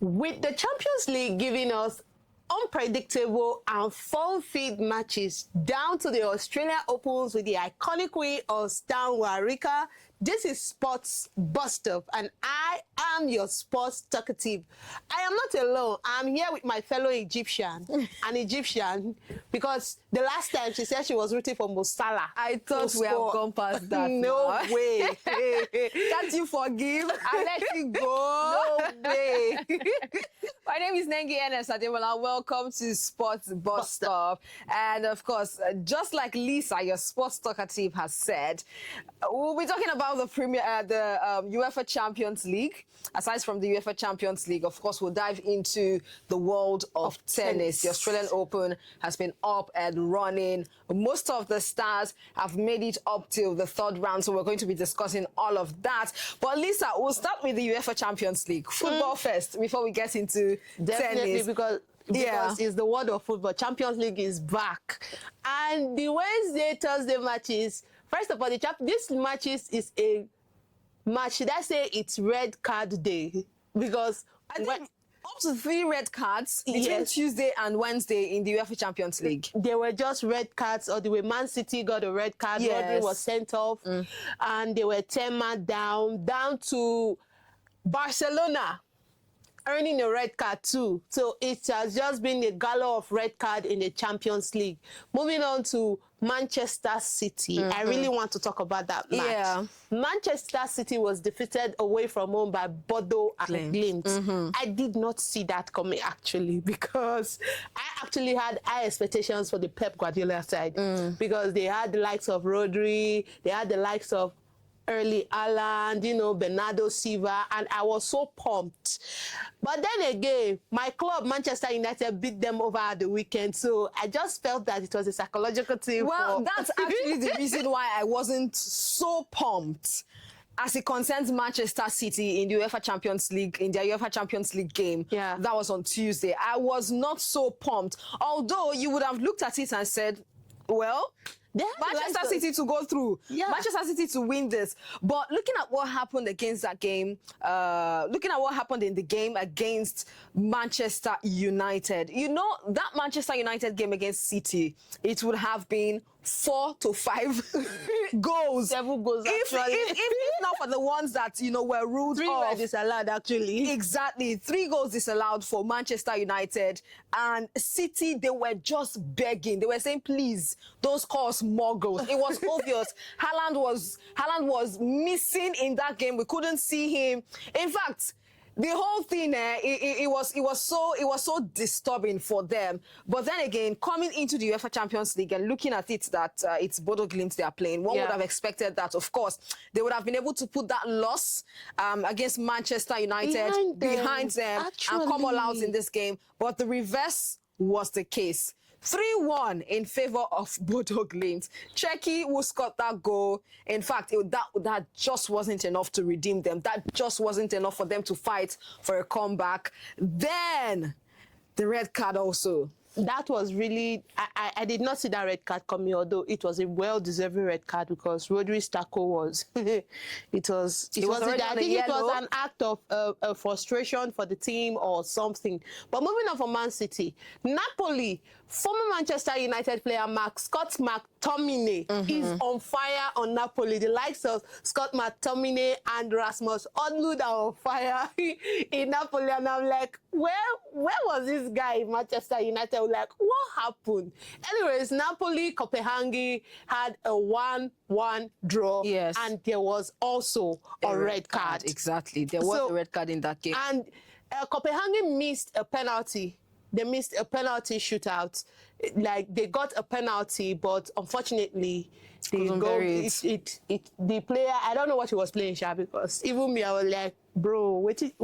With the Champions League giving us unpredictable and fun-filled matches down to the Australian Opens with the iconic win of Stan Wawrinka, this is Sports Busstop, and I am your sports talkative. I am not alone. I'm here with my fellow Egyptian, an Egyptian, because the last time she said she was rooting for Mo Salah. I thought we have gone past that. No way. Can't you forgive? I let you go. No way. My name is Nengi Enes Ademola. Welcome to Sports Busstop. And of course, just like Lisa, your sports talkative, has said, we'll be talking about the UEFA Champions League. Aside from the UEFA Champions League, of course, we'll dive into the world of tennis. The Australian Open has been up and running. Most of the stars have made it up till the third round, so we're going to be discussing all of that. But Lisa, we'll start with the UEFA Champions League. Football first, before we get into tennis. Because it's the world of football. Champions League is back. And the Wednesday, Thursday matches, first of all, this matches is a match. Should I say it's red card day? Because I think up to 3 red cards between Tuesday and Wednesday in the UEFA Champions League. They were just red cards, or the way Man City got a red card, Rodri was sent off, and they were 10 men down to Barcelona earning a red card too. So it has just been a gala of red card in the Champions League. Moving on to Manchester City. I really want to talk about that match. Yeah. Manchester City was defeated away from home by Bodo and Glimt. I did not see that coming, actually, because I actually had high expectations for the Pep Guardiola side, because they had the likes of Rodri, they had the likes of Erling Haaland, Bernardo Silva, and I was so pumped. But then again, my club, Manchester United, beat them over at the weekend, so I just felt that it was a psychological thing. Well, that's actually the reason why I wasn't so pumped as it concerns Manchester City in the UEFA Champions League, in their UEFA Champions League game. Yeah. That was on Tuesday. I was not so pumped, although you would have looked at it and said, well, Manchester City to go through, Manchester City to win this. But looking at what happened against that game, looking at what happened in the game against Manchester United, that Manchester United game against City, it would have been 4 to 5 goals. 7 goals, actually. If not for the ones that, were ruled 3 off. were disallowed, actually. Exactly. 3 goals disallowed for Manchester United. And City, they were just begging. They were saying, please, don't score us more goals. It was obvious. Haaland was missing in that game. We couldn't see him. In fact, the whole thing, it was so disturbing for them. But then again, coming into the UEFA Champions League and looking at it that it's Bodo Glimt they are playing, one would have expected that, of course, they would have been able to put that loss against Manchester United behind them and come all out in this game. But the reverse was the case. 3-1 in favor of Bodo Glimt. Czechia who scored that goal. In fact, that just wasn't enough to redeem them. That just wasn't enough for them to fight for a comeback. Then the red card also. That was really, I did not see that red card coming, although it was a well-deserved red card, because Rodri's tackle was, it was an act of frustration for the team or something. But moving on from Man City, Napoli, former Manchester United player Scott McTominay is on fire on Napoli. The likes of Scott McTominay and Rasmus Højlund are on fire in Napoli, and I'm like, where was this guy in Manchester United? Like, what happened? Anyways, Napoli, Copenhagen had a 1-1 draw. Yes. And there was also a red card. Exactly. There was a red card in that game. And Copenhagen missed a penalty. They missed a penalty shootout. Like, they got a penalty, but unfortunately, the player, I don't know what he was playing, Sha, because even me, I was like, bro, what did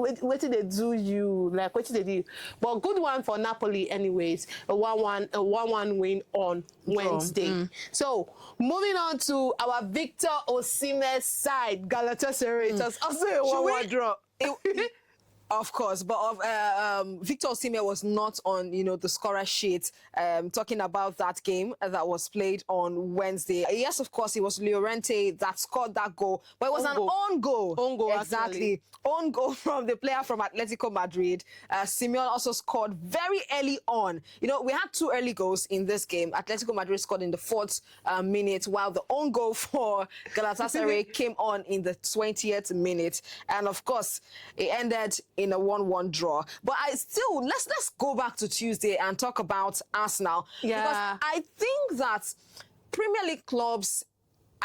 they do you? Like, what did they do? But good one for Napoli anyways. A 1-1 win on Wednesday. So, moving on to our Victor Osimhen side, Galatasaray. It was also a 1-1 draw. Of course, but Victor Osimhen was not on, the scorer sheet. Talking about that game that was played on Wednesday. Yes, of course, it was Llorente that scored that goal, but it was an own goal. Own goal, exactly. Actually. Own goal from the player from Atletico Madrid. Simeon also scored very early on. We had 2 early goals in this game. Atletico Madrid scored in the 4th minute, while the own goal for Galatasaray came on in the 20th minute. And of course, it ended in a 1-1 draw. But let's go back to Tuesday and talk about Arsenal. Yeah. Because I think that Premier League clubs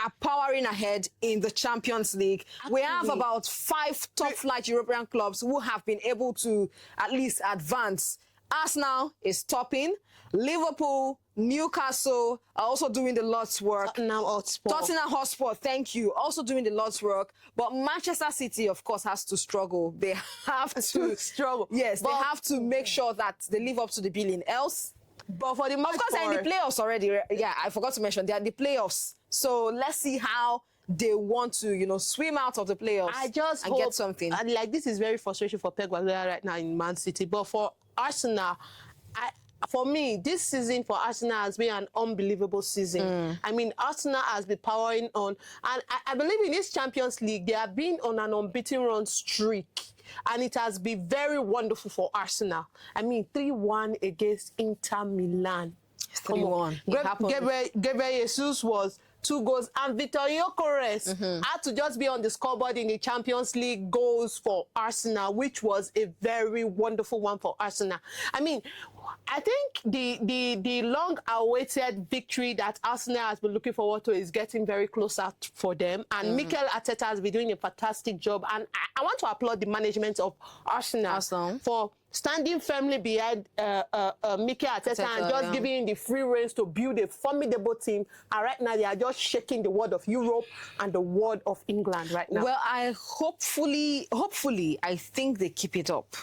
are powering ahead in the Champions League. Actually, we have about 5 top-flight European clubs who have been able to at least advance. Arsenal is topping. Liverpool, Newcastle are also doing the Lord's work. Tottenham Hotspur, thank you, also doing the Lord's work. But Manchester City, of course, has to struggle. They have to struggle. Yes, they have to make sure that they live up to the billing. Else, but for the most of course, they're in the playoffs already. Yeah, I forgot to mention, they're in the playoffs. So let's see how they want to, swim out of the playoffs. I just and hope, get something. And this is very frustrating for Pep Guardiola right now in Man City. But for Arsenal, for me, this season for Arsenal has been an unbelievable season. I mean, Arsenal has been powering on. And I believe in this Champions League, they have been on an unbeaten run streak. And it has been very wonderful for Arsenal. I mean, 3-1 against Inter Milan. 3-1. Gabriel Jesus was 2 goals, and Victor Gyökeres had to just be on the scoreboard in the Champions League goals for Arsenal, which was a very wonderful one for Arsenal. I mean, I think the long-awaited victory that Arsenal has been looking forward to is getting very closer for them. And Mikel Arteta has been doing a fantastic job. And I want to applaud the management of Arsenal for standing firmly behind Mikel Arteta and just giving him the free reins to build a formidable team. And right now, they are just shaking the world of Europe and the world of England right now. Well, hopefully, I think they keep it up.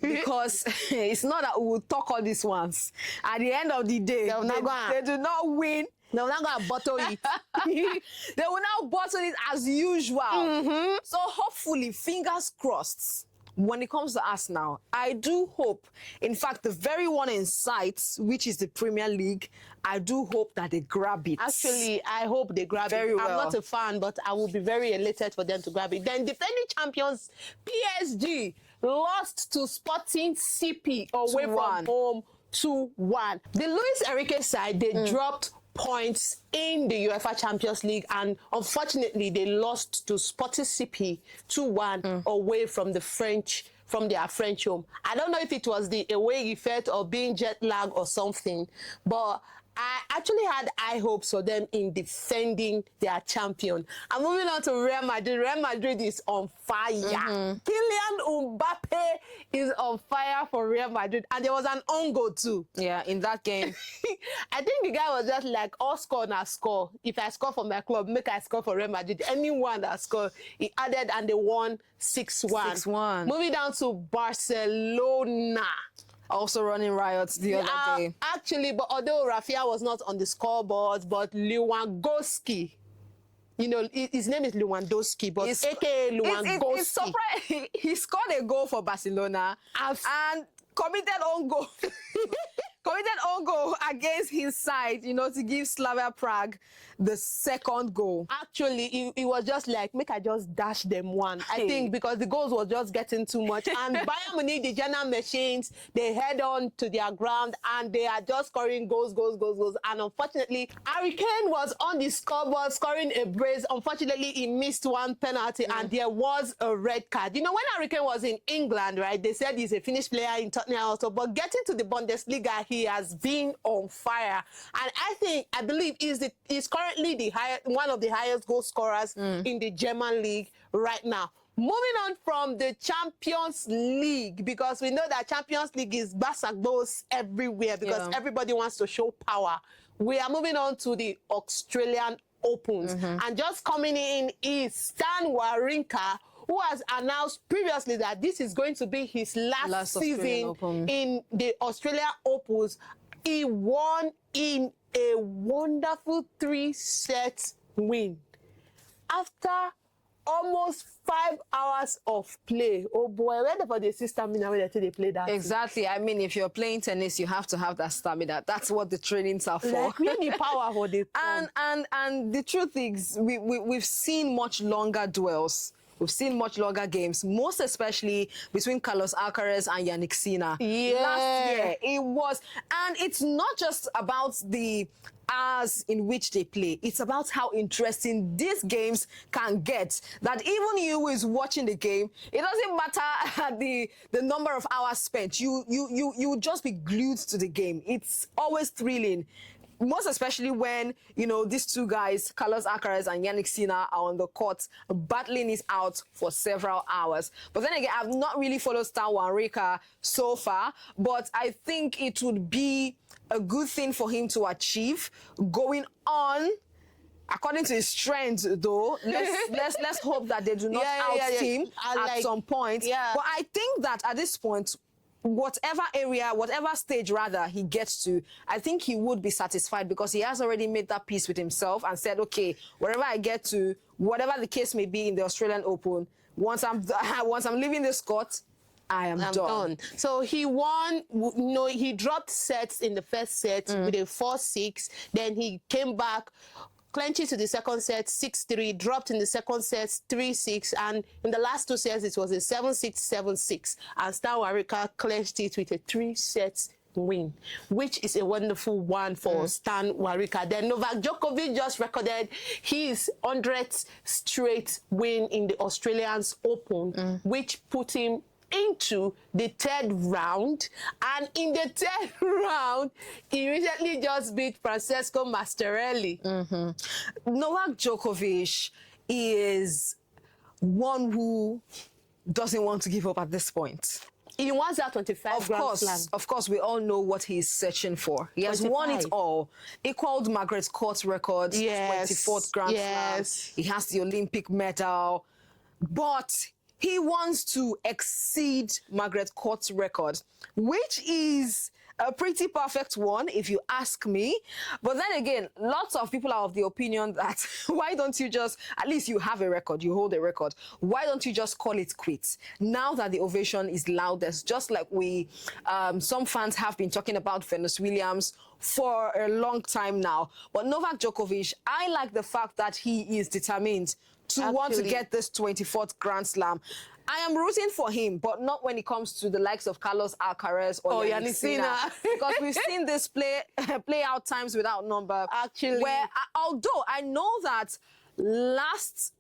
Because it's not that we will talk all these ones. At the end of the day, they do not win. They will not go and bottle it. They will now bottle it as usual. So hopefully, fingers crossed, when it comes to Arsenal, I do hope, in fact, the very one in sight, which is the Premier League, I do hope that they grab it. Actually, I hope they grab it. Well. I'm not a fan, but I will be very elated for them to grab it. Then defending champions, PSG, lost to Sporting CP away from home 2-1. The Luis Enrique side, they dropped points in the UEFA Champions League, and unfortunately they lost to Sporting CP 2-1 away from their French home. I don't know if it was the away effect or being jet lag or something, but I actually had high hopes for them in defending their champion. And moving on to Real Madrid. Real Madrid is on fire. Kylian Mbappe is on fire for Real Madrid. And there was an own goal too. Yeah, in that game. I think the guy was just like, all score na score. If I score for my club, make I score for Real Madrid. Anyone that scored, he added and they won 6-1. 6-1. Moving down to Barcelona. Also running riots the other day. Actually, but although Rafinha was not on the scoreboard, but Lewandowski, his name is Lewandowski, but aka Lewandowski. It's surprising. He scored a goal for Barcelona and committed own goal. Committed own goal against his side, to give Slavia Prague the second goal. Actually, it was just like, make I just dash them one. I think because the goals were just getting too much. And Bayern Munich, the German machines, they head on to their ground and they are just scoring goals. And unfortunately, Harry Kane was on the scoreboard scoring a brace. Unfortunately, he missed one penalty and there was a red card. When Harry Kane was in England, right, they said he's a Finnish player in Tottenham also, but getting to the Bundesliga, he has been on fire. And I believe he's currently one of the highest goal scorers in the German league right now. Moving on from the Champions League, because we know that Champions League is basketballs everywhere because everybody wants to show power. We are moving on to the Australian Opens. And just coming in is Stan Wawrinka, who has announced previously that this is going to be his last season in the Australia Opens. He won in a wonderful 3-set win. After almost 5 hours of play. Oh boy, where for the stamina when they play that? Exactly. I mean, if you're playing tennis, you have to have that stamina. That's what the trainings are for. Like, we need power for the and the truth is, we've seen much longer duels. We've seen much longer games, most especially between Carlos Alcaraz and Yannick Sinner. Yeah. Last year, it was. And it's not just about the hours in which they play. It's about how interesting these games can get. That even you who is watching the game, it doesn't matter the number of hours spent. You just be glued to the game. It's always thrilling. Most especially when, you know, these two guys, Carlos Alcaraz and Yannick Sinner, are on the court battling it out for several hours. But then again, I've not really followed Stan Wawrinka so far, but I think it would be a good thing for him to achieve going on. According to his strength, though, let's hope that they do not out him at some point. Yeah. But I think that at this point, whatever area, whatever stage rather he gets to, I think he would be satisfied because he has already made that peace with himself and said, okay, wherever I get to, whatever the case may be in the Australian Open, once I'm leaving this court, I'm done. So he won. No, he dropped sets in the first set with a 4-6. Then he came back, clenched to the second set, 6-3, dropped in the second set, 3-6, and in the last two sets, it was a 7-6, 7-6, and Stan Wawrinka clenched it with a 3-set win, which is a wonderful one for Stan Wawrinka. Then Novak Djokovic just recorded his 100th straight win in the Australians Open, which put him into the third round, and in the third round he recently just beat Francesco Mascherelli. Novak Djokovic is one who doesn't want to give up at this point. He wants that 25 Grand Slam. Of course, we all know what he's searching for. He has 25. won it all. Equaled Margaret Court's record, Yes. 24th Grand Slam. He has the Olympic medal, but he wants to exceed Margaret Court's record, which is a pretty perfect one, if you ask me. But then again, lots of people are of the opinion that why don't you just, at least you have a record, you hold a record, why don't you just call it quits? Now that the ovation is loudest, just like some fans have been talking about Venus Williams for a long time now. But Novak Djokovic, I like the fact that he is determined to want to get this 24th Grand Slam. I am rooting for him, but not when it comes to the likes of Carlos Alcaraz or Yannick Sinner, because we've seen this play out times without number. Actually, where although I know that last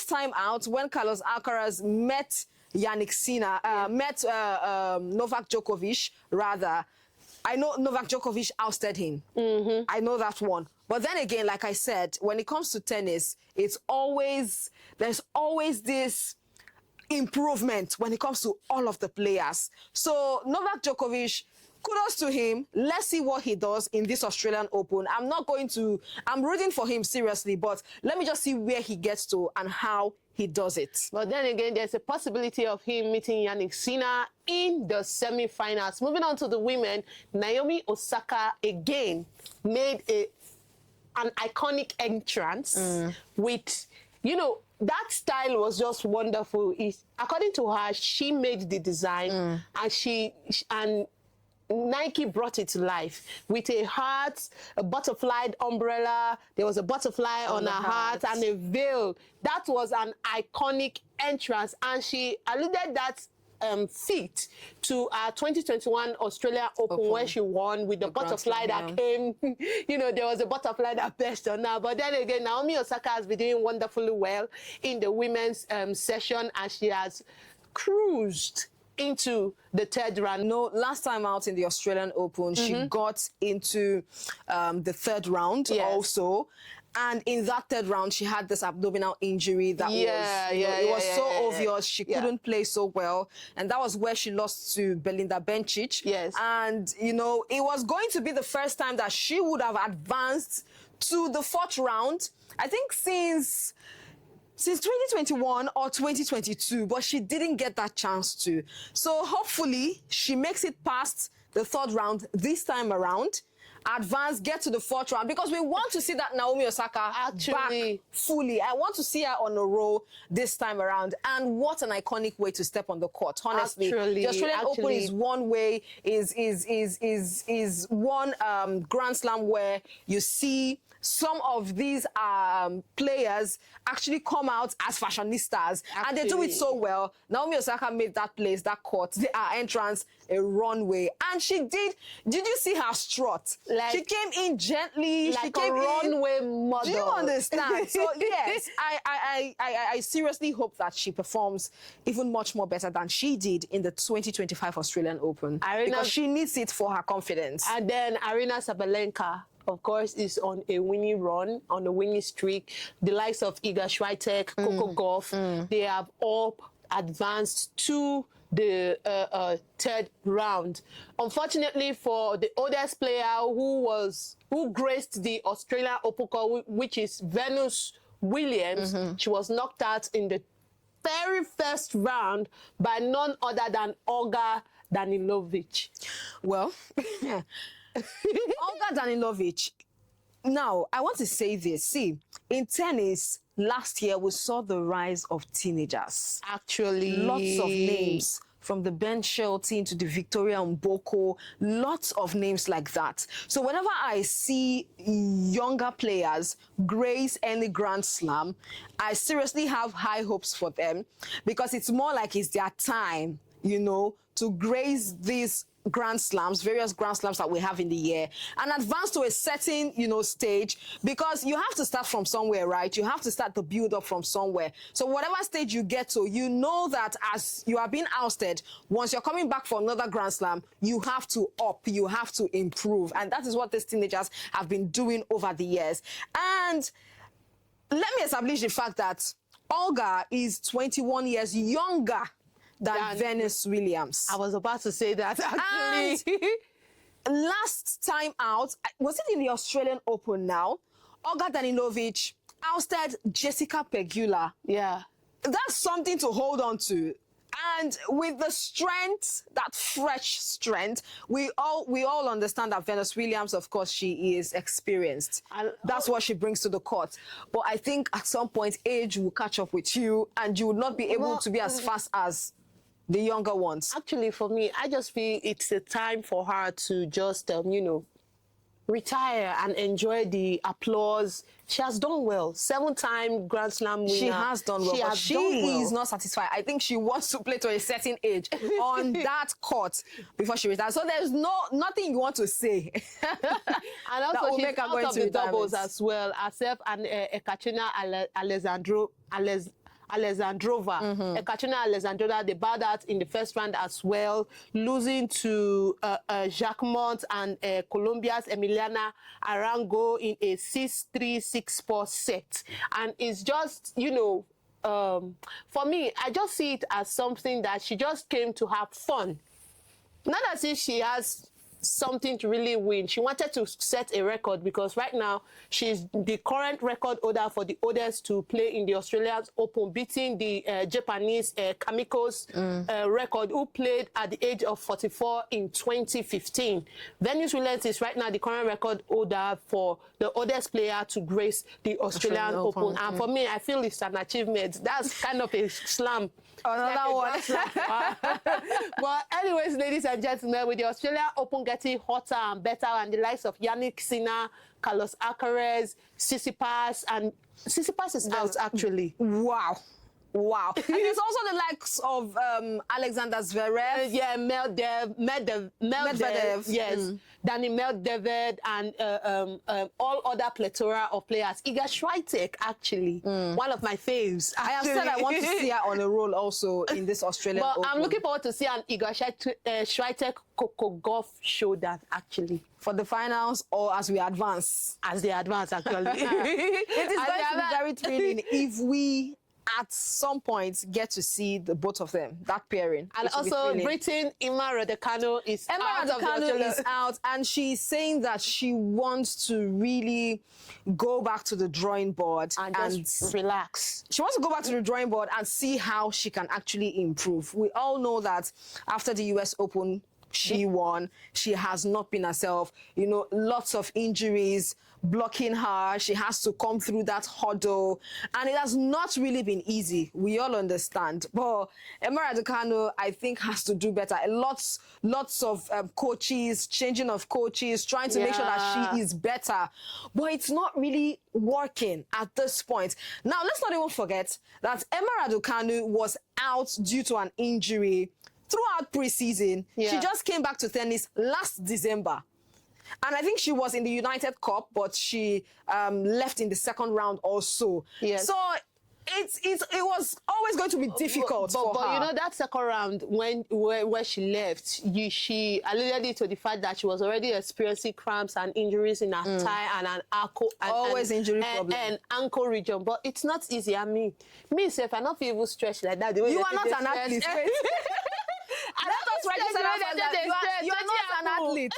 time out when Carlos Alcaraz met Yannick Sinner, met Novak Djokovic rather, I know Novak Djokovic ousted him. I know that one. But then again, like I said, when it comes to tennis, there's always this improvement when it comes to all of the players. So Novak Djokovic, kudos to him. Let's see what he does in this Australian Open. I'm rooting for him seriously, but let me just see where he gets to and how he does it. But then again, there's a possibility of him meeting Yannick Sinner in the semi-finals. Moving on to the women, Naomi Osaka again made an iconic entrance with, you know, that style was just wonderful. According to her, she made the design and Nike brought it to life with a heart, a butterfly umbrella. There was a butterfly on her heart and a veil. That was an iconic entrance, and she alluded that feat to our 2021 Australia Open where she won with the butterfly that came. You know, there was a butterfly that burst on her. But then again, Naomi Osaka has been doing wonderfully well in the women's session, and she has cruised into the third round. No, last time out in the Australian Open, she got into the third round also. And in that third round, she had this abdominal injury that was so obvious. She couldn't play so well. And that was where she lost to Belinda Bencic. Yes. And, you know, it was going to be the first time that she would have advanced to the fourth round, I think since 2021 or 2022, but she didn't get that chance to. So hopefully she makes it past the third round this time around. advance, get to the fourth round, because we want to see that Naomi Osaka back fully. I want to see her on a roll this time around. And what an iconic way to step on the court, honestly. The Australian Open is one way, is one Grand Slam where you see some of these players actually come out as fashionistas, and they do it so well. Naomi Osaka made that place, that court, our entrance, a runway, and she did you see her strut? Like, she came in gently, like she came a runway model. Do you understand? So yes, I seriously hope that she performs even much more better than she did in the 2025 Australian Open, because she needs it for her confidence. And then Arina Sabalenka, of course, is on a winning run, on a winning streak. The likes of Iga Swiatek, Coco Gauff, they have all advanced to the third round. Unfortunately for the oldest player who graced the Australian Open, which is Venus Williams, she was knocked out in the very first round by none other than Olga Danilovic. Well, Olga Danilovic. Now, I want to say this. See, in tennis, last year we saw the rise of teenagers. Actually, lots of names. From the Ben Shelton to the Victoria Mboko, lots of names like that. So whenever I see younger players grace any Grand Slam, I seriously have high hopes for them, because it's more like it's their time, you know, to grace these Grand Slams, various Grand Slams that we have in the year, and advance to a certain, you know, stage, because you have to start from somewhere, right? You have to start the build up from somewhere. So whatever stage you get to, you know that as you are being ousted, once you're coming back for another Grand Slam, you have to up, you have to improve. And that is what these teenagers have been doing over the years. And let me establish the fact that Olga is 21 years younger than Venus Williams. I was about to say that, actually. And last time out, was it in the Australian Open now? Olga Danilovic ousted Jessica Pegula. Yeah. That's something to hold on to. And with the strength, that fresh strength, we all understand that Venus Williams, of course, she is experienced. That's what she brings to the court. But I think at some point, age will catch up with you, and you will not be able to be as fast as the younger ones. Actually, for me, I just feel it's a time for her to just, you know, retire and enjoy the applause. She has done well. 7-time Grand Slam winner. She has done well, but she is not satisfied. I think she wants to play to a certain age on that court before she retires. So there's nothing you want to say. And also, she's out of the doubles as well. Herself and Ekaterina Alexandrova. Ekaterina Alexandrova, they bowed out in the first round as well, losing to Jacques Mont and Colombia's Emiliana Arango in a 6-3, 6-4 set. And it's just, you know, for me, I just see it as something that she just came to have fun. Not as if she has something to really win. She wanted to set a record, because right now she's the current record holder for the oldest to play in the Australian Open, beating the Japanese Kamiko's record, who played at the age of 44 in 2015. Venus Williams is right now the current record holder for the oldest player to grace the Australian Open. And for me, I feel it's an achievement. That's kind of a slam. Another one. But anyways, ladies and gentlemen, with the Australian Open getting hotter and better, and the likes of Yannick Sinner, Carlos Alcaraz, Tsitsipas, and Tsitsipas is out, actually. Wow. Wow. And there's also the likes of Alexander Zverev. Yeah, Medvedev. Yes. Danny Medvedev, and all other plethora of players. Iga Swiatek, actually. One of my faves. I have said I want to see her on a roll also in this Australian Open. I'm looking forward to see an Iga Swiatek Coco Gauff showdown, actually. For the finals, or as we advance? As they advance, actually. It is going to be very thrilling if we at some point get to see the both of them, that pairing. And also Britain, Emma Raducanu is out, and she's saying that she wants to really go back to the drawing board and just relax. She wants to go back to the drawing board and see how she can actually improve. We all know that after the US Open, she won. She has not been herself. You know, lots of injuries blocking her. She has to come through that hurdle. And it has not really been easy. We all understand. But Emma Raducanu, I think, has to do better. Lots of coaches, changing of coaches, trying to make sure that she is better. But it's not really working at this point. Now, let's not even forget that Emma Raducanu was out due to an injury throughout preseason. She just came back to tennis last December. And I think she was in the United Cup, but she left in the second round also. Yes. So it was always going to be difficult for her. But you know, that second round, where she left, she alluded to the fact that she was already experiencing cramps and injuries in her thigh and an ankle. Injury problem. And ankle region. But it's not easy. I mean, me, if I not feel even stretched like that, the way you are not an athlete. Let us register that you are not an athlete.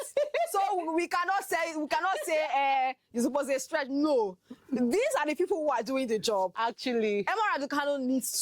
So we cannot say you're supposed to stretch. No. These are the people who are doing the job. Actually. Emma Raducanu needs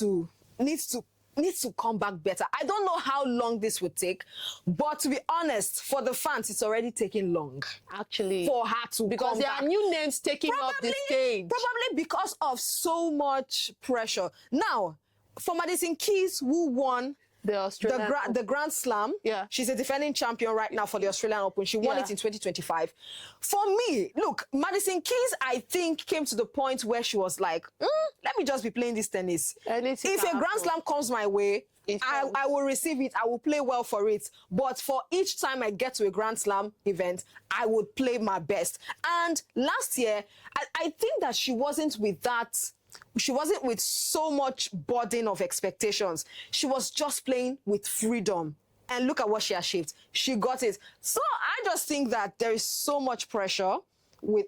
to come back better. I don't know how long this would take, but to be honest, for the fans, it's already taking long. Actually. For her to because there are new names taking up the stage. Probably because of so much pressure. Now, for Madison Keys, who won the Grand Slam. She's a defending champion right now for the Australian Open. She won it in 2025. For me, look, Madison Keys, I think, came to the point where she was like, let me just be playing this tennis. If a Grand Slam comes my way, I will receive it. I will play well for it. But for each time I get to a Grand Slam event, I would play my best. And last year, I think that she wasn't with so much burden of expectations. She was just playing with freedom. And look at what she achieved. She got it. So I just think that there is so much pressure,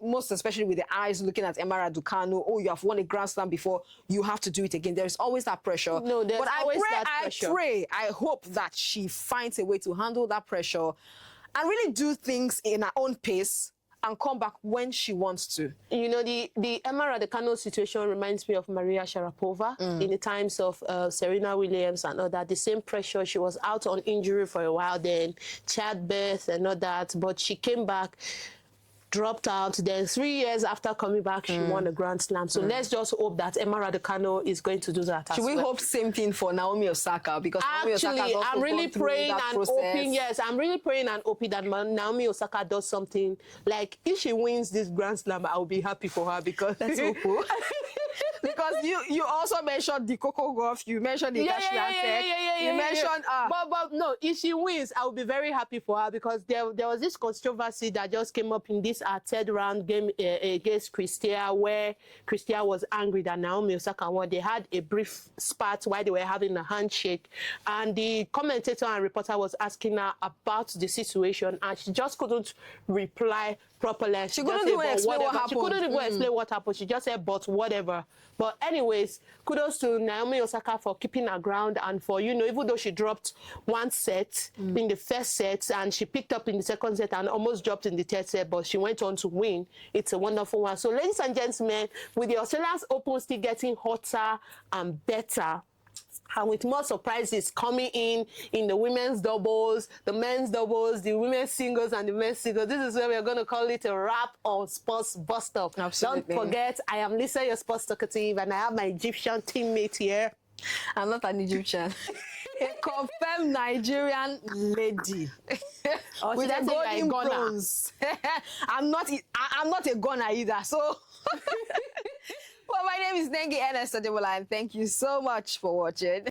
most especially with the eyes looking at Emma Raducanu. Oh, you have won a Grand Slam before. You have to do it again. There's always that pressure. No, there's always that pressure. I hope that she finds a way to handle that pressure and really do things in her own pace and come back when she wants to. You know, the Emma Raducanu situation reminds me of Maria Sharapova in the times of Serena Williams and all that. The same pressure. She was out on injury for a while, then childbirth and all that, but she came back, dropped out. Then 3 years after coming back, she won a Grand Slam. So let's just hope that Emma Raducanu is going to do that as well. Should we hope same thing for Naomi Osaka? Because actually, I'm really praying and hoping. Yes, I'm really praying and hoping that Naomi Osaka does something. Like, if she wins this Grand Slam, I'll be happy for her because let's hope. Because you also mentioned the Coco Golf, you mentioned the you mentioned but no, if she wins, I will be very happy for her because there was this controversy that just came up in this third round game against Cristia, where Cristia was angry that Naomi Osaka won. They had a brief spat while they were having a handshake, and the commentator and reporter was asking her about the situation, and she just couldn't reply properly. She couldn't even explain what happened. She couldn't even explain what happened. She just said, but whatever. But anyways, kudos to Naomi Osaka for keeping her ground and for, you know, even though she dropped one set in the first set and she picked up in the second set and almost dropped in the third set, but she went on to win. It's a wonderful one. So, ladies and gentlemen, with the Australian Open still getting hotter and better, and with more surprises coming in the women's doubles, the men's doubles, the women's singles, and the men's singles, this is where we're going to call it a wrap on Sports Busstop. Absolutely. Don't forget, I am Lisa, your sports talkative, and I have my Egyptian teammate here. I'm not an Egyptian. A confirmed Nigerian lady with a golden bronze. I'm not a gunner either. So, well, my name is Nengi Ernest Adebola, and thank you so much for watching.